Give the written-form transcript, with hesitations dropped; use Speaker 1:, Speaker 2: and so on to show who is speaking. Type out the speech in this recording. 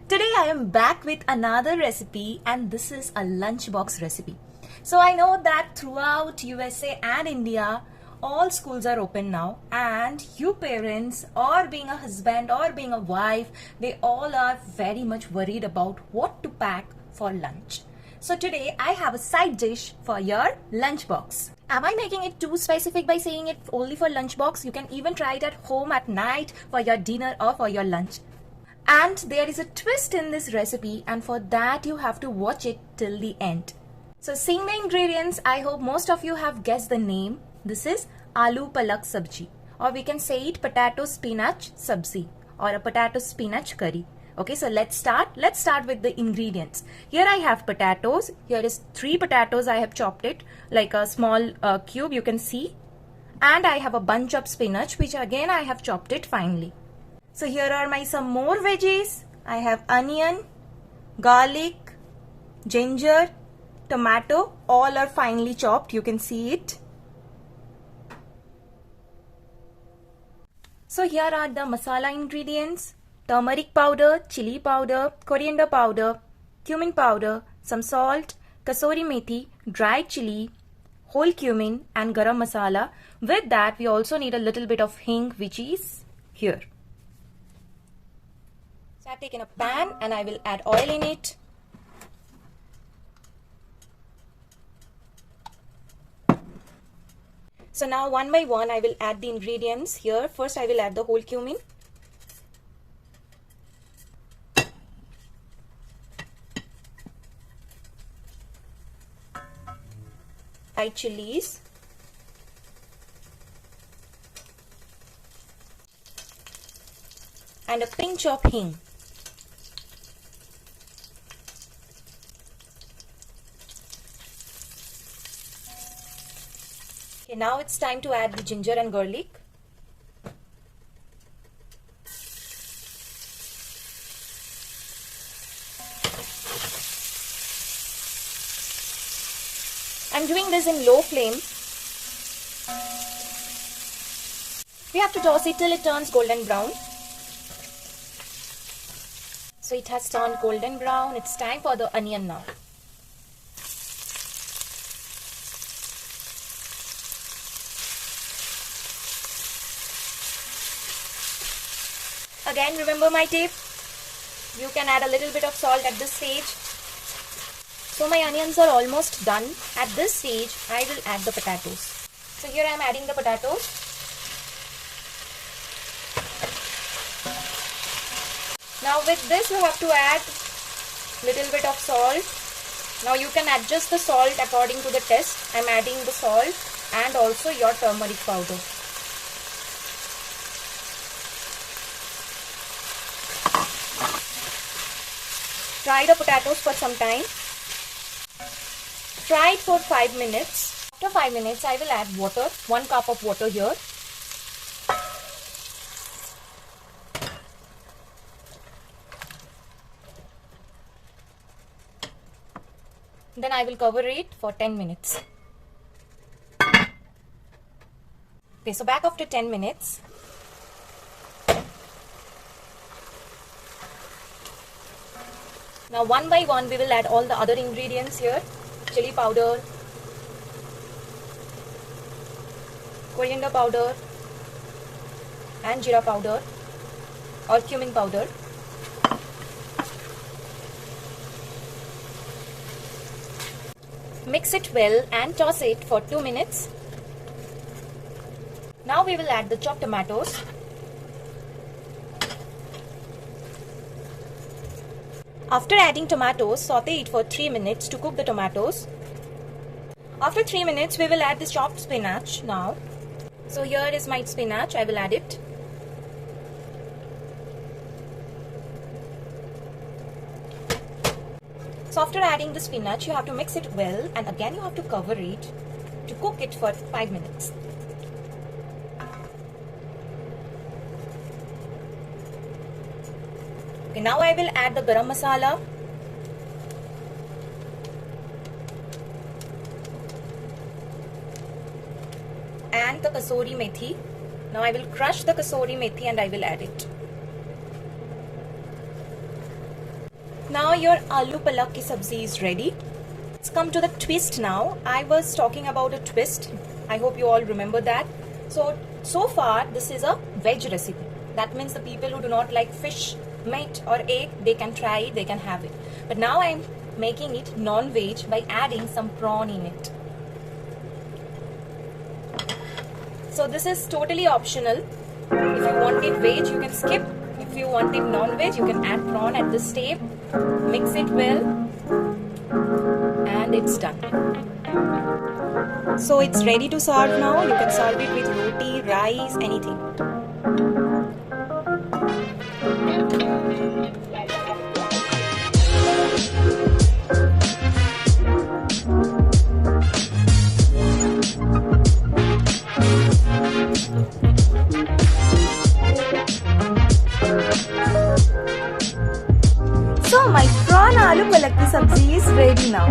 Speaker 1: Today I am back with another recipe, and this is a lunchbox recipe. So I know that throughout USA and India, all schools are open now, and you parents, or being a husband or being a wife, they all are very much worried about what to pack for lunch. So today I have a side dish for your lunchbox. Am I making it too specific by saying it only for lunchbox? You can even try it at home at night for your dinner or for your lunch. And there is a twist in this recipe, and for that you have to watch it till the end. So seeing the ingredients, I hope most of you have guessed the name. This is Aloo Palak sabji, or we can say it potato spinach sabji, or a potato spinach curry. Okay, so let's start. Let's start with the ingredients. Here I have potatoes. Here is 3 potatoes. I have chopped it like a small cube, you can see. And I have a bunch of spinach, which again I have chopped it finely. So here are some more veggies. I have onion, garlic, ginger, tomato. All are finely chopped. You can see it. So here are the masala ingredients. Turmeric powder, chilli powder, coriander powder, cumin powder, some salt, kasuri methi, dried chilli, whole cumin and garam masala. With that we also need a little bit of hing, which is here. So I have taken a pan and I will add oil in it. So now one by one I will add the ingredients here. First I will add the whole cumin. Add chillies. And a pinch of hing. Okay, now it's time to add the ginger and garlic. I'm doing this in low flame. We have to toss it till it turns golden brown. So it has turned golden brown. It's time for the onion now. Again, remember my tip. You can add a little bit of salt at this stage. So my onions are almost done. At this stage, I will add the potatoes. So here I am adding the potatoes. Now with this you have to add little bit of salt. Now you can adjust the salt according to the taste. I am adding the salt and also your turmeric powder. Fry the potatoes for some time. Fry it for 5 minutes. After 5 minutes, I will add water. 1 cup of water here. Then I will cover it for 10 minutes. Okay, so back after 10 minutes. Now one by one we will add all the other ingredients here. Chilli powder, coriander powder and jeera powder or cumin powder. Mix it well and toss it for 2 minutes. Now we will add the chopped tomatoes. After adding tomatoes, saute it for 3 minutes to cook the tomatoes. After 3 minutes, we will add the chopped spinach now. So here is my spinach, I will add it. So after adding the spinach, you have to mix it well and again you have to cover it to cook it for 5 minutes. Okay, now I will add the garam masala. And the kasuri methi. Now I will crush the kasuri methi and I will add it. Now your aloo palak ki sabzi is ready. Let's come to the twist now. I was talking about a twist. I hope you all remember that. So far this is a veg recipe. That means the people who do not like fish, meat or egg, they can try it, they can have it. But now I am making it non-veg by adding some prawn in it. So this is totally optional. If you want it veg, you can skip. If you want it non-veg, you can add prawn at this step. Mix it well. And it's done. So it's ready to serve now. You can serve it with roti, rice, anything. So my prawn aloo palak ki sabzi is ready now.